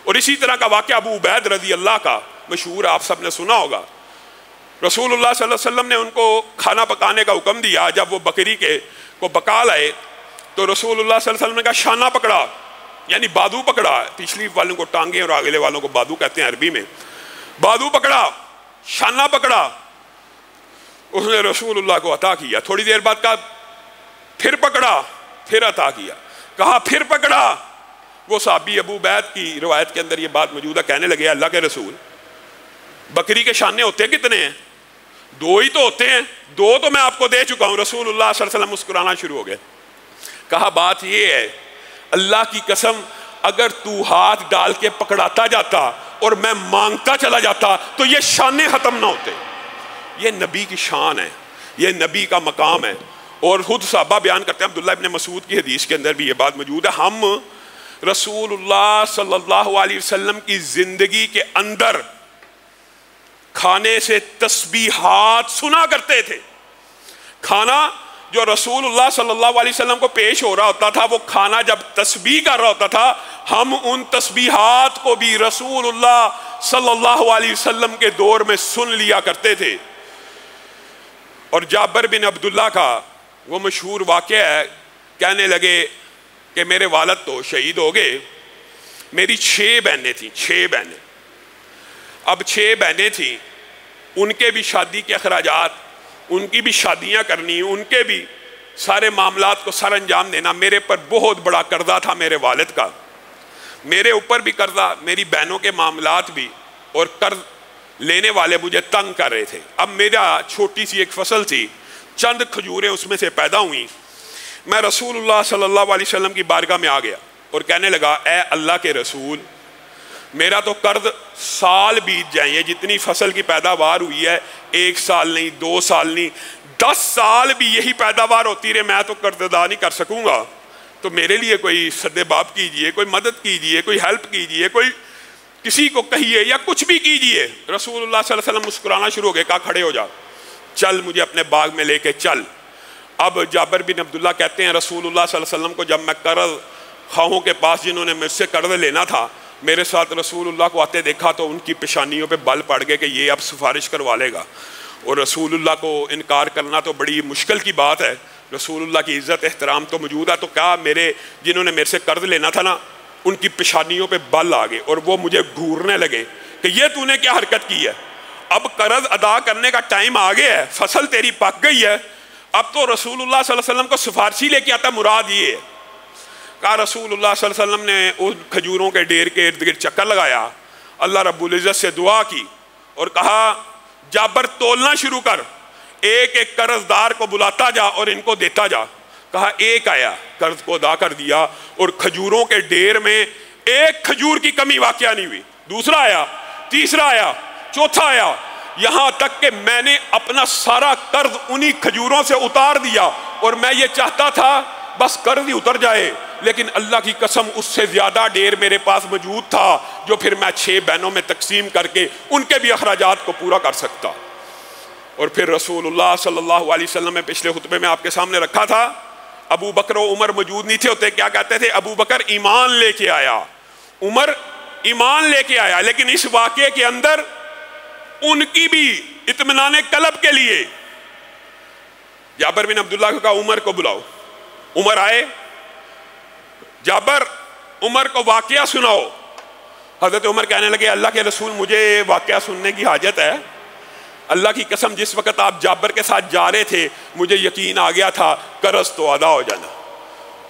اور اسی طرح کا واقعہ ابو عبید رضی اللہ کا مشہور آپ سب نے سنا ہوگا. رسول اللہ صلی اللہ علیہ وسلم نے ان کو کھانا پکانے کا حکم دیا. جب وہ بکری کو پکا لائے تو رسول اللہ صلی اللہ علیہ وسلم نے کہا شانہ پکڑا، یعنی بادو پکڑا. پچھلی والوں کو ٹانگیں اور اگلے والوں کو بادو کہتے ہیں عربی میں. بادو پکڑا، شانہ پکڑا. اس نے رسول اللہ کو عطا کیا. تھوڑی دیر بعد کہا پھر پکڑا، پھر عطا کیا. کہا پھر پکڑا. وہ صحابی ابو عبید کی روایت کے اندر یہ بات موجود ہے، کہنے لگے اللہ کے رسول بکری کے شانے ہوتے کتنے ہیں؟ 2 ہی تو ہوتے ہیں. 2 تو میں آپ کو دے چکا ہوں. رسول اللہ صلی اللہ علیہ وسلم مسکرانا شروع ہو گئے. کہا بات یہ ہے اللہ کی قسم اگر تو ہاتھ ڈال کے پکڑاتا جاتا اور میں مانگتا چلا جاتا تو یہ شانے ختم نہ ہوتے. یہ نبی کی شان ہے، یہ نبی کا مقام ہے. اور خود صحابہ بیان کرتے ہیں، عبداللہ ابن مسعود کی حدیث کے اندر بھی یہ بات موجود ہے، ہم رسول اللہ صلی اللہ علیہ وسلم کی زندگی کے اندر کھانے سے تسبیحات سنا کرتے تھے. کھانا جو رسول اللہ صلی اللہ علیہ وسلم کو پیش ہو رہا ہوتا تھا، وہ کھانا جب تسبیح کر رہا ہوتا تھا، ہم ان تسبیحات کو بھی رسول اللہ صلی اللہ علیہ وسلم کے دور میں سن لیا کرتے تھے. اور جابر بن عبداللہ کا وہ مشہور واقعہ ہے، کہنے لگے کہ میرے والد تو شہید ہو گئے، میری 6 بہنیں تھیں. 6 بہنیں. اب 6 بہنیں تھیں، ان کے بھی شادی کے اخراجات، ان کی بھی شادیاں کرنی، ان کے بھی سارے معاملات کو سر انجام دینا. میرے پر بہت بڑا قرضہ تھا میرے والد کا، میرے اوپر بھی قرضہ، میری بہنوں کے معاملات بھی، اور قرض لینے والے مجھے تنگ کر رہے تھے. اب میرا چھوٹی سی ایک فصل تھی، چند کھجوریں اس میں سے پیدا ہوئیں. میں رسول اللہ صلی اللہ علیہ وسلم کی بارگاہ میں آ گیا اور کہنے لگا اے اللہ کے رسول، میرا تو قرض سال بیت جائیں، یہ جتنی فصل کی پیداوار ہوئی ہے 1 سال نہیں، 2 سال نہیں، 10 سال بھی یہی پیداوار ہوتی رہے، میں تو قرض ادا نہیں کر سکوں گا. تو میرے لیے کوئی سد باب کیجئے، کوئی مدد کیجئے، کوئی ہیلپ کیجئے، کوئی کسی کو کہیے یا کچھ بھی کیجئے. رسول اللہ صلی اللہ علیہ وسلم مسکرانا شروع ہو گئے. کہا کھڑے ہو جا، چل مجھے اپنے باغ میں لے کے چل. اب جابر بن عبداللہ کہتے ہیں رسول اللہ صلی اللہ علیہ وسلم کو جب میں قرض خواہوں کے پاس جنہوں نے مجھ سے قرض لینا تھا میرے ساتھ رسول اللہ کو آتے دیکھا تو ان کی پیشانیوں پہ بل پڑ گئے کہ یہ اب سفارش کروا لے گا. اور رسول اللہ کو انکار کرنا تو بڑی مشکل کی بات ہے. رسول اللہ کی عزت احترام تو موجود ہے. تو کیا میرے جنہوں نے میرے سے قرض لینا تھا نا ان کی پیشانیوں پہ بل آ گئے اور وہ مجھے گھورنے لگے کہ یہ تو نے کیا حرکت کی ہے؟ اب قرض ادا کرنے کا ٹائم آ گیا ہے، فصل تیری پک گئی ہے، اب تو رسول اللہ صلی اللہ علیہ وسلم کو سفارشی لے کے آتا. مراد یہ ہے. کہا رسول اللہ صلی اللہ علیہ وسلم نے ان کھجوروں کے ڈیر کے ارد گرد چکر لگایا، اللہ رب العزت سے دعا کی اور کہا جابر تولنا شروع کر، ایک ایک قرض دار کو بلاتا جا اور ان کو دیتا جا. کہا ایک آیا، قرض کو ادا کر دیا اور کھجوروں کے ڈیر میں ایک کھجور کی کمی واقعہ نہیں ہوئی. دوسرا آیا، تیسرا آیا، چوتھا آیا، یہاں تک کہ میں نے اپنا سارا قرض انہی کھجوروں سے اتار دیا. اور میں یہ چاہتا تھا بس قرض ہی اتر جائے، لیکن اللہ کی قسم اس سے زیادہ ڈیر میرے پاس موجود تھا جو پھر میں 6 بہنوں میں تقسیم کر کے ان کے بھی اخراجات کو پورا کر سکتا. اور پھر رسول اللہ صلی اللہ علیہ وسلم میں پچھلے خطبے میں آپ کے سامنے رکھا تھا، ابو بکر و عمر موجود نہیں تھے ہوتے. کیا کہتے تھے؟ ابو بکر ایمان لے کے آیا، عمر ایمان لے کے آیا. لیکن اس واقعے کے اندر ان کی بھی اطمینان قلب کے لیے جابر بن عبداللہ کو کہا عمر کو بلاؤ. عمر آئے، جابر عمر کو واقعہ سناؤ. حضرت عمر کہنے لگے اللہ کے رسول مجھے واقعہ سننے کی حاجت ہے. اللہ کی قسم جس وقت آپ جابر کے ساتھ جا رہے تھے مجھے یقین آ گیا تھا قرض تو ادا ہو جانا.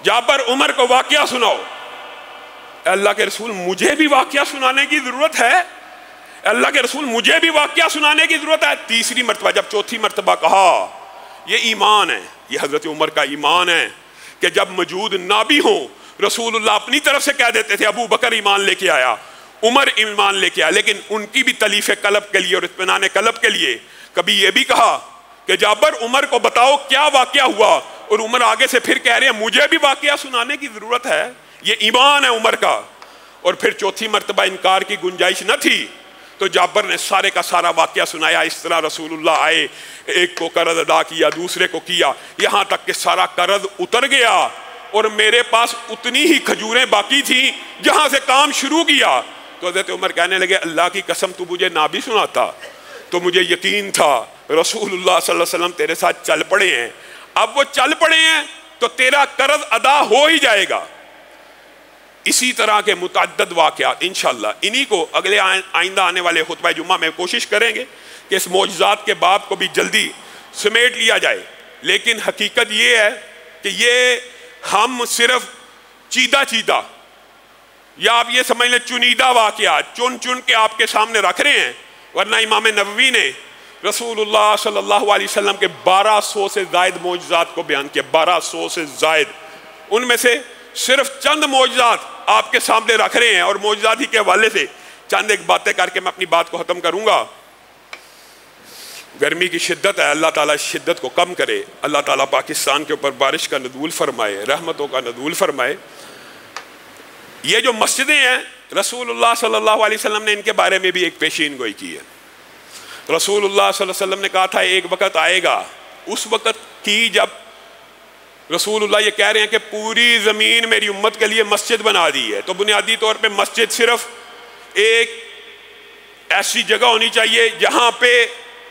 جابر عمر کو واقعہ سناؤ. اللہ کے رسول مجھے بھی واقعہ سنانے کی ضرورت ہے، اللہ کے رسول مجھے بھی واقعہ سنانے کی ضرورت ہے. تیسری مرتبہ جب چوتھی مرتبہ کہا، یہ ایمان ہے، یہ حضرت عمر کا ایمان ہے کہ جب موجود نہ بھی ہوں رسول اللہ اپنی طرف سے کہہ دیتے تھے ابو بکر ایمان لے کے آیا، عمر ایمان لے کے آیا. لیکن ان کی بھی تلیف قلب کے لیے اور اطمینان قلب کے لیے کبھی یہ بھی کہا کہ جابر عمر کو بتاؤ کیا واقعہ ہوا، اور عمر آگے سے پھر کہہ رہے ہیں مجھے بھی واقعہ سنانے کی ضرورت ہے. یہ ایمان ہے عمر کا. اور پھر چوتھی مرتبہ انکار کی گنجائش نہ تھی تو جابر نے سارے کا سارا واقعہ سنایا. اس طرح رسول اللہ آئے، ایک کو قرض ادا کیا، دوسرے کو کیا، یہاں تک کہ سارا قرض اتر گیا اور میرے پاس اتنی ہی کھجوریں باقی تھیں جہاں سے کام شروع کیا. تو حضرت عمر کہنے لگے اللہ کی قسم تو مجھے نہ بھی سناتا تو مجھے یقین تھا رسول اللہ صلی اللہ علیہ وسلم تیرے ساتھ چل پڑے ہیں، اب وہ چل پڑے ہیں تو تیرا قرض ادا ہو ہی جائے گا۔ اسی طرح کے متعدد واقعات انشاءاللہ انہی کو اگلے آئندہ آنے والے خطبہ جمعہ میں کوشش کریں گے کہ اس معجزات کے باب کو بھی جلدی سمیٹ لیا جائے، لیکن حقیقت یہ ہے کہ یہ ہم صرف چیدہ یا آپ یہ سمجھ لیں چنیدہ واقعات چن کے آپ کے سامنے رکھ رہے ہیں، ورنہ امام نووی نے رسول اللہ صلی اللہ علیہ وسلم کے 1200 سے زائد معجزات کو بیان کیا، 1200 سے زائد، ان میں سے صرف چند معجزات آپ کے سامنے رکھ رہے ہیں، اور معجزات ہی کے حوالے سے چند ایک باتیں کر کے میں اپنی بات کو ختم کروں گا۔ گرمی کی شدت ہے، اللہ تعالیٰ شدت کو کم کرے، اللہ تعالیٰ پاکستان کے اوپر بارش کا نزول فرمائے، رحمتوں کا نزول فرمائے۔ یہ جو مسجدیں ہیں رسول اللہ صلی اللہ علیہ وسلم نے ان کے بارے میں بھی ایک پیشین گوئی کی ہے۔ رسول اللہ صلی اللہ علیہ وسلم نے کہا تھا ایک وقت آئے گا، اس وقت کی جب رسول اللہ یہ کہہ رہے ہیں کہ پوری زمین میری امت کے لیے مسجد بنا دی ہے، تو بنیادی طور پہ مسجد صرف ایک ایسی جگہ ہونی چاہیے جہاں پہ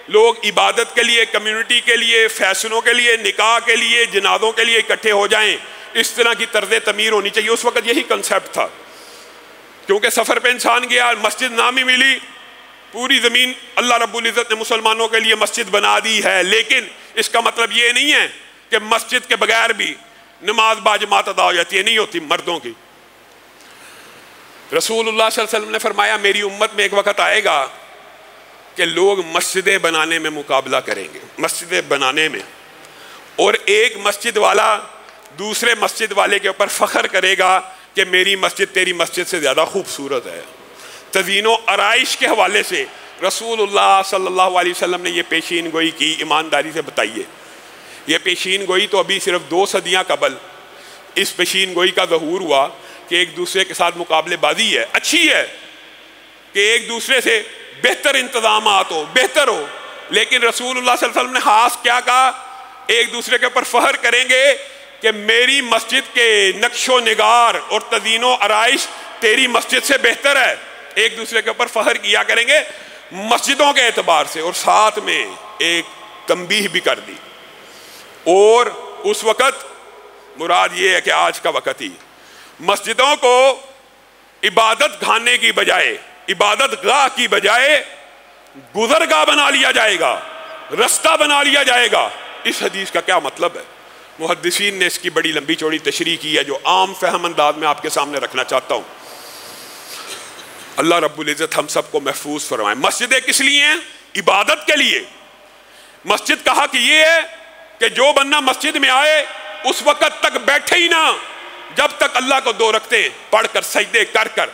لوگ عبادت کے لیے، کمیونٹی کے لیے، فیصلوں کے لیے، نکاح کے لیے، جنازوں کے لیے اکٹھے ہو جائیں، اس طرح کی طرز تعمیر ہونی چاہیے۔ اس وقت یہی کنسیپٹ تھا، کیونکہ سفر پہ انسان گیا، مسجد نام ہی ملی، پوری زمین اللہ رب العزت نے مسلمانوں کے لیے مسجد بنا دی ہے، لیکن اس کا مطلب یہ نہیں ہے کہ مسجد کے بغیر بھی نماز باجماعت ادا ہو جاتی ہے، نہیں ہوتی مردوں کی۔ رسول اللہ صلی اللہ علیہ وسلم نے فرمایا میری امت میں ایک وقت آئے گا کہ لوگ مسجدیں بنانے میں مقابلہ کریں گے، مسجدیں بنانے میں، اور ایک مسجد والا دوسرے مسجد والے کے اوپر فخر کرے گا کہ میری مسجد تیری مسجد سے زیادہ خوبصورت ہے۔ تزئین و آرائش کے حوالے سے رسول اللہ صلی اللہ علیہ وسلم نے یہ پیشین گوئی کی، ایمانداری سے بتائیے یہ پیشین گوئی تو ابھی صرف 2 صدیاں قبل اس پیشین گوئی کا ظہور ہوا کہ ایک دوسرے کے ساتھ مقابلے بازی ہے، اچھی ہے کہ ایک دوسرے سے بہتر انتظامات ہو، بہتر ہو، لیکن رسول اللہ صلی اللہ علیہ وسلم نے خاص کیا کہا، ایک دوسرے کے اوپر فخر کریں گے کہ میری مسجد کے نقش و نگار اور تزئین و آرائش تیری مسجد سے بہتر ہے، ایک دوسرے کے اوپر فخر کیا کریں گے مسجدوں کے اعتبار سے۔ اور ساتھ میں ایک تنبیہ بھی کر دی، اور اس وقت مراد یہ ہے کہ آج کا وقت ہی مسجدوں کو عبادت خانے کی بجائے، عبادت گاہ کی بجائے گزرگاہ بنا لیا جائے گا، رستہ بنا لیا جائے گا۔ اس حدیث کا کیا مطلب ہے؟ محدثین نے اس کی بڑی لمبی چوڑی تشریح کی ہے جو عام فہم انداز میں آپ کے سامنے رکھنا چاہتا ہوں۔ اللہ رب العزت ہم سب کو محفوظ فرمائے۔ مسجدیں کس لیے ہیں؟ عبادت کے لیے۔ مسجد کا حق یہ ہے کہ جو بندہ مسجد میں آئے اس وقت تک بیٹھے ہی نہ جب تک اللہ کو 2 رکعتیں پڑھ کر سجدے کر کر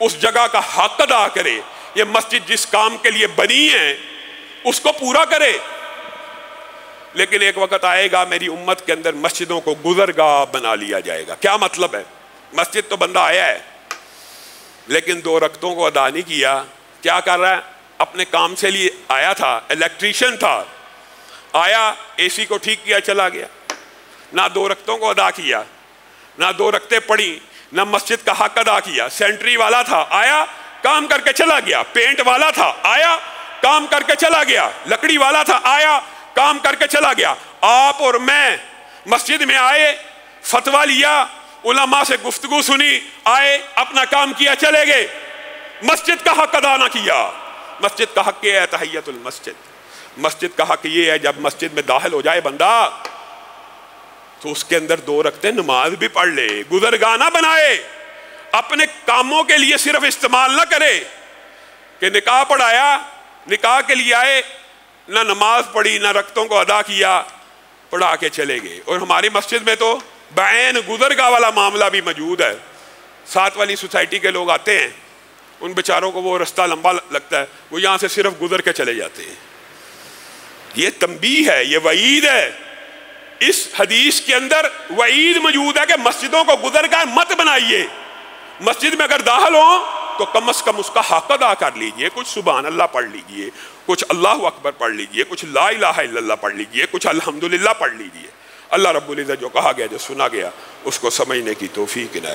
اس جگہ کا حق ادا کرے۔ یہ مسجد جس کام کے لیے بنی ہے اس کو پورا کرے۔ لیکن ایک وقت آئے گا میری امت کے اندر مسجدوں کو گزرگاہ بنا لیا جائے گا۔ کیا مطلب ہے؟ مسجد تو بندہ آیا ہے لیکن 2 رکعتوں کو ادا نہیں کیا، کیا کر رہا ہے؟ اپنے کام سے لیے آیا تھا، الیکٹریشین تھا، آیا اے سی کو ٹھیک کیا چلا گیا، نہ 2 رکعتوں کو ادا کیا، نہ 2 رکعتیں پڑھی، نہ مسجد کا حق ادا کیا۔ سینٹری والا تھا، آیا کام کر کے چلا گیا، پینٹ والا تھا، آیا کام کر کے چلا گیا، لکڑی والا تھا، آیا کام کر کے چلا گیا۔ آپ اور میں مسجد میں آئے، فتویٰ لیا، علماء سے گفتگو سنی، آئے اپنا کام کیا چلے گئے، مسجد کا حق ادا نہ کیا۔ مسجد کا حق یہ ہے تحیۃ المسجد، مسجد کا حق یہ ہے جب مسجد میں داخل ہو جائے بندہ تو اس کے اندر 2 رکعتیں نماز بھی پڑھ لے، گزرگاہ نہ بنائے، اپنے کاموں کے لیے صرف استعمال نہ کرے کہ نکاح پڑھایا، نکاح کے لیے آئے، نہ نماز پڑھی نہ رکعتوں کو ادا کیا، پڑھا کے چلے گئے۔ اور ہماری مسجد میں تو بعین گزرگاہ والا معاملہ بھی موجود ہے۔ ساتھ والی سوسائٹی کے لوگ آتے ہیں، ان بیچاروں کو وہ رستہ لمبا لگتا ہے، وہ یہاں سے صرف گزر کے چلے جاتے ہیں۔ یہ تنبیہ ہے، یہ وعید ہے۔ اس حدیث کے اندر وعید موجود ہے کہ مسجدوں کو گزرگاہ مت بنائیے۔ مسجد میں اگر داخل ہوں تو کم از کم اس کا حق ادا کر لیجئے، کچھ سبحان اللہ پڑھ لیجئے، کچھ اللہ اکبر پڑھ لیجئے، کچھ لا الہ الا اللہ پڑھ لیجئے، کچھ الحمدللہ پڑھ لیجئے۔ اللہ رب العزت جو کہا گیا، جو سنا گیا، اس کو سمجھنے کی توفیق عنایت